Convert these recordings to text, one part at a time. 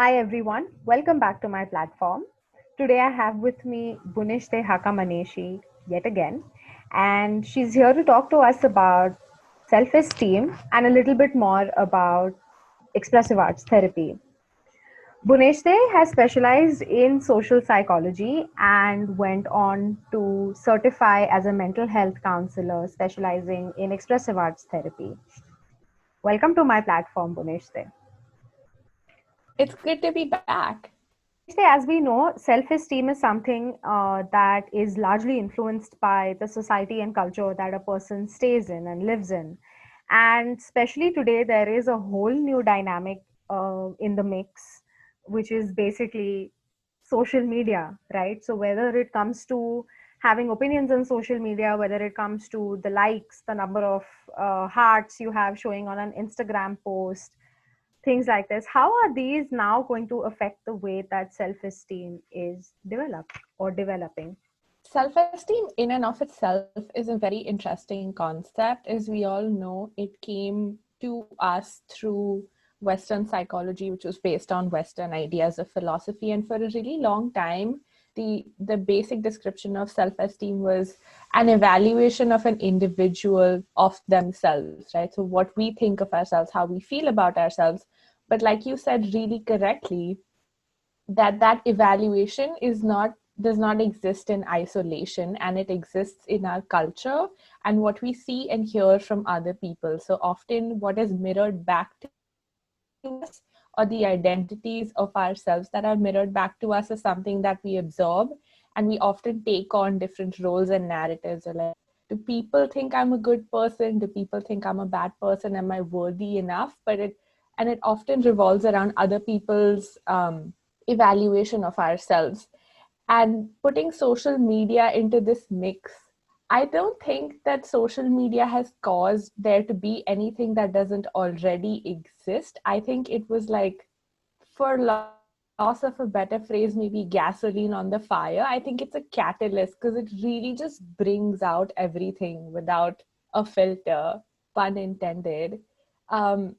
Hi everyone, welcome back to my platform. Today I have with me Buneshte Hakamaneshy yet again, and she's here to talk to us about self-esteem and a little bit more about expressive arts therapy. Buneshte has specialized in social psychology and went on to certify as a mental health counselor specializing in expressive arts therapy. Welcome to my platform, Buneshte. It's good to be back. Buneshte, as we know, self-esteem is something that is largely influenced by the society and culture that a person stays in and lives in. And especially today, there is a whole new dynamic in the mix, which is basically social media, right? So whether it comes to having opinions on social media, whether it comes to the likes, the number of hearts you have showing on an Instagram post, things like this, how are these now going to affect the way that self-esteem is developed or developing? Self-esteem in and of itself is a very interesting concept. As we all know, it came to us through Western psychology, which was based on Western ideas of philosophy. And for a really long time, the basic description of self-esteem was an evaluation of an individual of themselves, right? So what we think of ourselves, how we feel about ourselves. But like you said really correctly, that evaluation is not does not exist in isolation, and it exists in our culture and what we see and hear from other people. So often what is mirrored back to us, or the identities of ourselves that are mirrored back to us, is something that we absorb, and we often take on different roles and narratives. Or like, do people think I'm a good person? Do people think I'm a bad person? Am I worthy enough? It often revolves around other people's evaluation of ourselves. And putting social media into this mix, I don't think that social media has caused there to be anything that doesn't already exist. I think it was like, for loss of a better phrase, maybe gasoline on the fire. I think it's a catalyst because it really just brings out everything without a filter, pun intended. Um,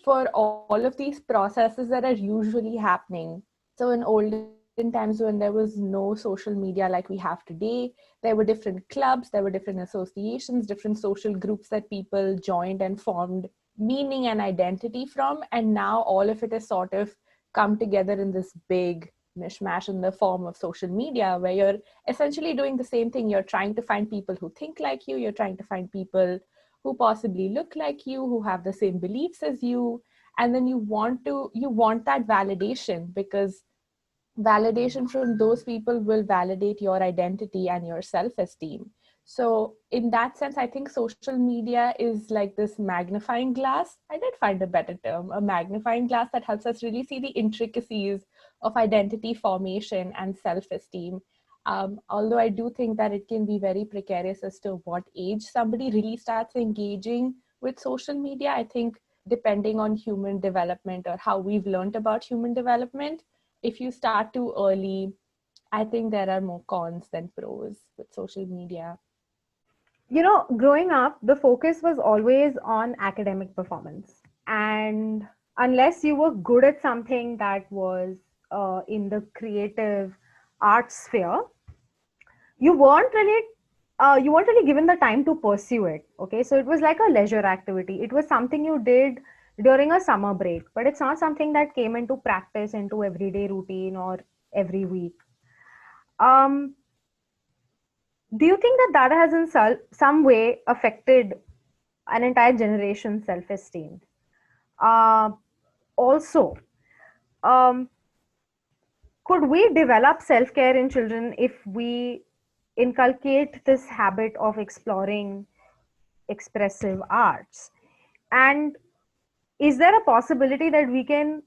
for all of these processes that are usually happening. So in olden times, when there was no social media like we have today, there were different clubs, there were different associations, different social groups that people joined and formed meaning and identity from. And now all of it is sort of come together in this big mishmash in the form of social media, where you're essentially doing the same thing. You're trying to find people who think like you, you're trying to find people who possibly look like you, who have the same beliefs as you. And then you want that validation, because validation from those people will validate your identity and your self-esteem. So in that sense, I think social media is like this magnifying glass. I did find a better term, a magnifying glass that helps us really see the intricacies of identity formation and self-esteem. Although I do think that it can be very precarious as to what age somebody really starts engaging with social media. I think depending on human development or how we've learned about human development, if you start too early, I think there are more cons than pros with social media. You know, growing up, the focus was always on academic performance. And unless you were good at something that was in the creative arts sphere, you weren't really you weren't really given the time to pursue it. Okay, so it was like a leisure activity. It was something you did during a summer break, but it's not something that came into practice, into everyday routine or every week. um do you think that that has in some way affected an entire generation's self-esteem? uh, Also, um, could we develop self-care in children if we inculcate this habit of exploring expressive arts? And is there a possibility that we can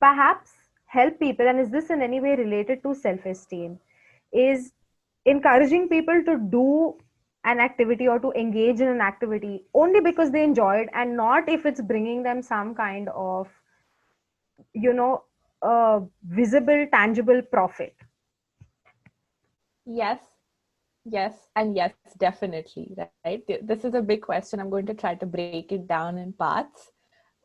perhaps help people? And is this in any way related to self esteem? Is encouraging people to do an activity or to engage in an activity only because they enjoy it, and not if it's bringing them some kind of, you know, visible, tangible profit? Yes, yes, and yes, definitely, right? This is a big question. I'm going to try to break it down in parts.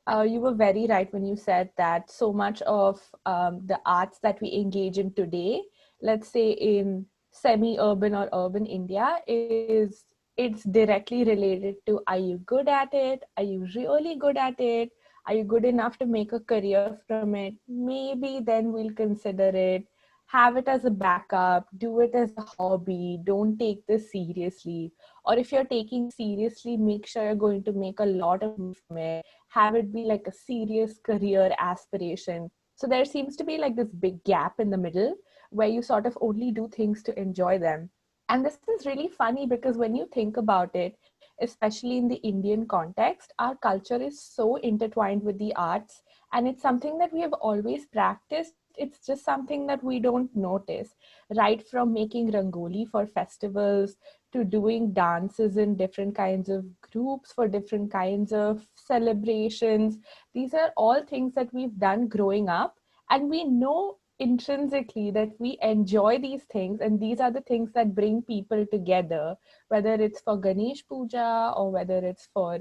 You were very right when you said that so much of the arts that we engage in today, let's say in semi-urban or urban India, it's directly related to, are you good at it? Are you really good at it? Are you good enough to make a career from it? Maybe then we'll consider it. Have it as a backup, do it as a hobby, don't take this seriously. Or if you're taking it seriously, make sure you're going to make a lot of money from it, have it be like a serious career aspiration. So there seems to be like this big gap in the middle where you sort of only do things to enjoy them. And this is really funny because when you think about it, especially in the Indian context, our culture is so intertwined with the arts, and it's something that we have always practiced. It's just something that we don't notice, right from making rangoli for festivals to doing dances in different kinds of groups for different kinds of celebrations. These are all things that we've done growing up, and we know intrinsically that we enjoy these things, and these are the things that bring people together, whether it's for Ganesh Puja or whether it's for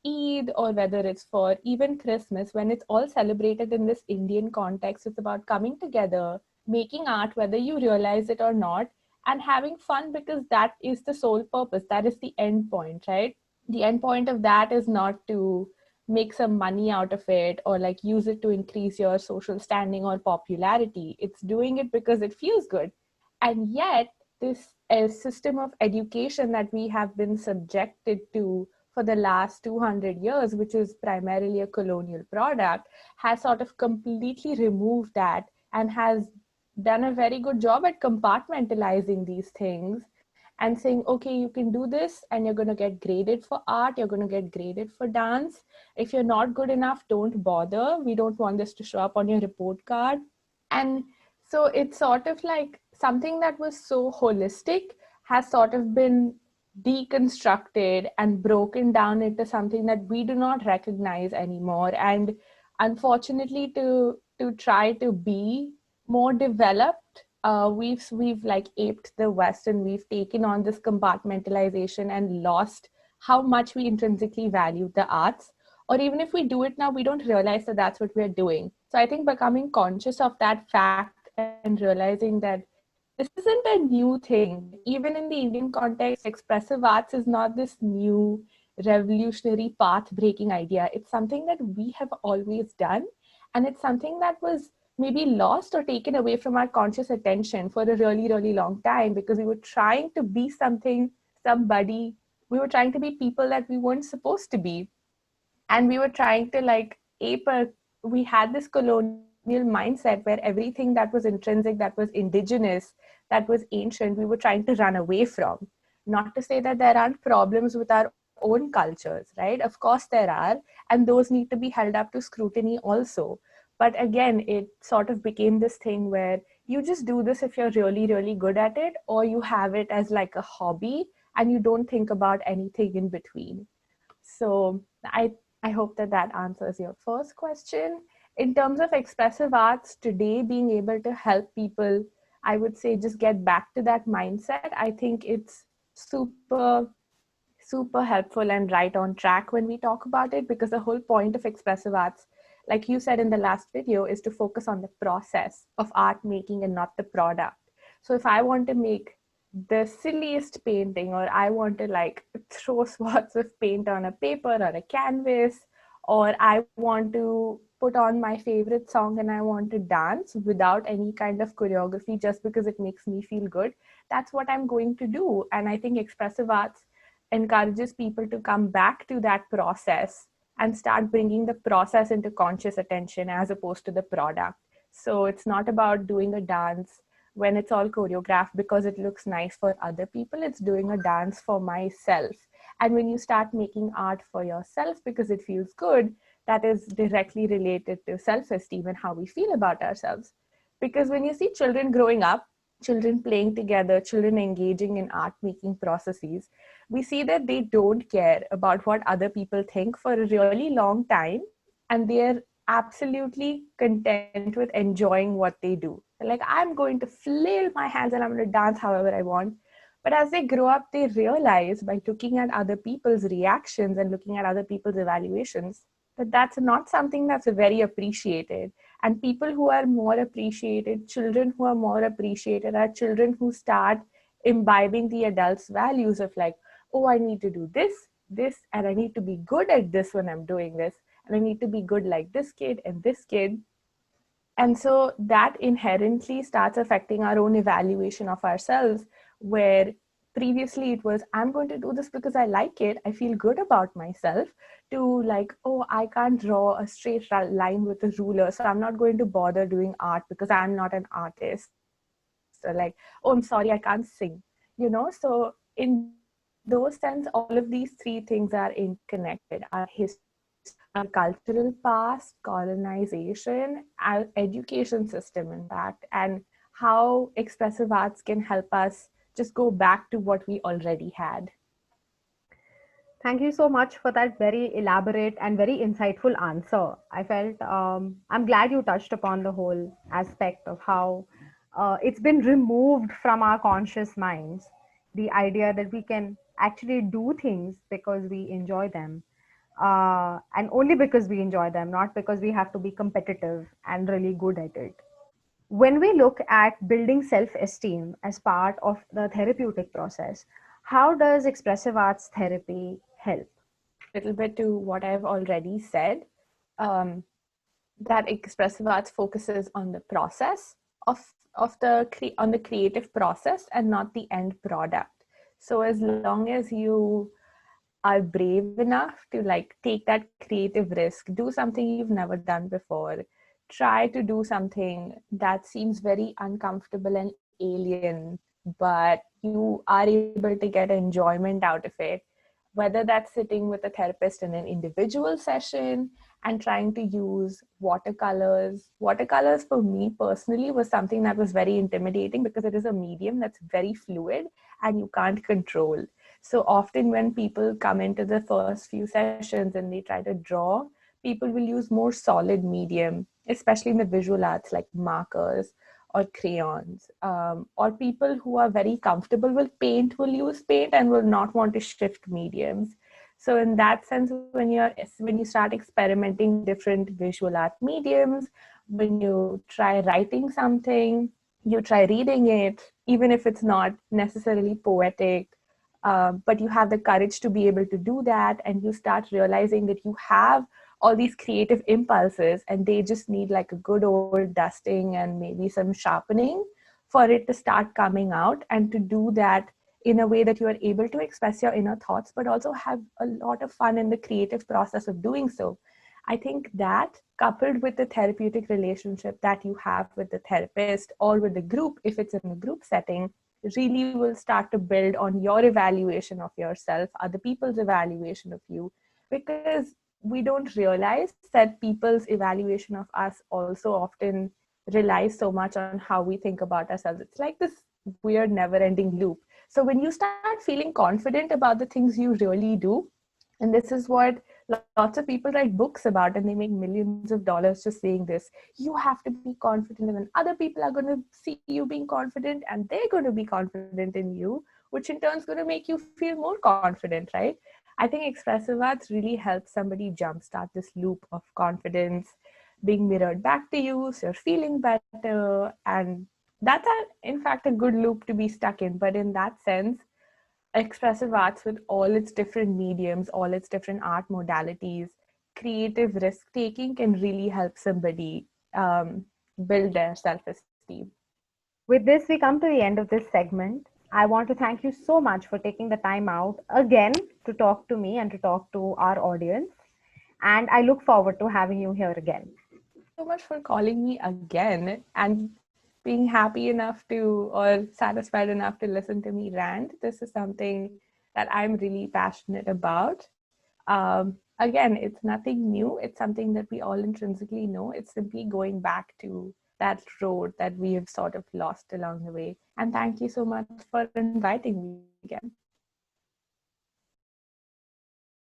Eid or whether it's for even Christmas. When it's all celebrated in this Indian context, it's about coming together, making art, whether you realize it or not, and having fun, because that is the sole purpose. That is the end point, right? The end point of that is not to make some money out of it or like use it to increase your social standing or popularity. It's doing it because it feels good. And yet, this system of education that we have been subjected to for the last 200 years, which is primarily a colonial product, has sort of completely removed that and has done a very good job at compartmentalizing these things and saying, okay, you can do this and you're going to get graded for art, you're going to get graded for dance. If you're not good enough, don't bother. We don't want this to show up on your report card. And so it's sort of like something that was so holistic has sort of been deconstructed and broken down into something that we do not recognize anymore. And unfortunately, to try to be more developed, we've like aped the West, and we've taken on this compartmentalization and lost how much we intrinsically value the arts. Or even if we do it now, we don't realize that that's what we're doing. So I think becoming conscious of that fact and realizing that this isn't a new thing. Like even in the Indian context, expressive arts is not this new revolutionary path breaking idea. It's something that we have always done. And it's something that was maybe lost or taken away from our conscious attention for a really, really long time, because we were trying to be something, somebody. We were trying to be people that we weren't supposed to be. And we were trying to like ape a, we had this colonial mindset where everything that was intrinsic, that was indigenous, that was ancient, we were trying to run away from. Not to say that there aren't problems with our own cultures, right? Of course there are, and those need to be held up to scrutiny also. But again, it sort of became this thing where you just do this if you're really, really good at it, or you have it as like a hobby and you don't think about anything in between. So I hope that that answers your first question. In terms of expressive arts today being able to help people, I would say just get back to that mindset. I think it's super, super helpful and right on track when we talk about it, because the whole point of expressive arts, like you said in the last video, is to focus on the process of art making and not the product. So if I want to make the silliest painting, or I want to like throw swats of paint on a paper or a canvas, or I want to put on my favorite song and I want to dance without any kind of choreography just because it makes me feel good, that's what I'm going to do. And I think expressive arts encourages people to come back to that process and start bringing the process into conscious attention as opposed to the product. So it's not about doing a dance when it's all choreographed because it looks nice for other people. It's doing a dance for myself. And when you start making art for yourself because it feels good, that is directly related to self-esteem and how we feel about ourselves. Because when you see children growing up, children playing together, children engaging in art making processes, we see that they don't care about what other people think for a really long time. And they're absolutely content with enjoying what they do. Like, I'm going to flail my hands and I'm going to dance however I want. But as they grow up, they realize by looking at other people's reactions and looking at other people's evaluations but that's not something that's very appreciated. And people who are more appreciated, children who are more appreciated, are children who start imbibing the adults' values of like, oh, I need to do this, and I need to be good at this when I'm doing this, and I need to be good like this kid and this kid. And so that inherently starts affecting our own evaluation of ourselves, where previously it was, I'm going to do this because I like it, I feel good about myself, to like, oh, I can't draw a straight line with a ruler, so I'm not going to bother doing art because I'm not an artist. Or like, oh, I'm sorry, I can't sing. So in those sense, all of these three things are interconnected: our history, our cultural past, colonization, our education system, in fact, and how expressive arts can help us just go back to what we already had. Thank you so much for that very elaborate and very insightful answer. I felt I'm glad you touched upon the whole aspect of how it's been removed from our conscious minds. The idea that we can actually do things because we enjoy them, and only because we enjoy them, not because we have to be competitive and really good at it. When we look at building self esteem as part of the therapeutic process, how does expressive arts therapy help? A little bit to what I've already said, um, that expressive arts focuses on the process on the creative process and not the end product. So as long as you are brave enough to like take that creative risk, do something you've never done before, try to do something that seems very uncomfortable and alien, but you are able to get enjoyment out of it, whether that's sitting with a therapist in an individual session and trying to use watercolors. Watercolors for me personally was something that was very intimidating because it is a medium that's very fluid and you can't control. So often when people come into the first few sessions and they try to draw, people will use more solid medium, especially in the visual arts like markers or crayons. Or people who are very comfortable with paint will use paint and will not want to shift mediums. So in that sense, when you start experimenting with different visual art mediums, when you try writing something, you try reading it, even if it's not necessarily poetic, but you have the courage to be able to do that, and you start realizing that you have all these creative impulses and they just need like a good old dusting and maybe some sharpening for it to start coming out, and to do that in a way that you are able to express your inner thoughts but also have a lot of fun in the creative process of doing so. I think that, coupled with the therapeutic relationship that you have with the therapist or with the group, if it's in a group setting, really will start to build on your evaluation of yourself, other people's evaluation of you, because we don't realize that people's evaluation of us also often relies so much on how we think about ourselves. It's like this weird never ending loop. So when you start feeling confident about the things you really do, and this is what lots of people write books about, and they make millions of dollars just saying this, you have to be confident, and then other people are going to see you being confident and they're going to be confident in you, which in turn is going to make you feel more confident, right? I think expressive arts really helps somebody jumpstart this loop of confidence being mirrored back to you, so you're feeling better. And in fact, a good loop to be stuck in. But in that sense, expressive arts, with all its different mediums, all its different art modalities, creative risk taking can really help somebody build their self esteem. With this, we come to the end of this segment. I want to thank you so much for taking the time out again to talk to me and to talk to our audience. And I look forward to having you here again. Thank you so much for calling me again and being happy enough to, or satisfied enough to listen to me rant. This is something that I'm really passionate about. Again, it's nothing new. It's something that we all intrinsically know. It's simply going back to that road that we have sort of lost along the way. And thank you so much for inviting me again.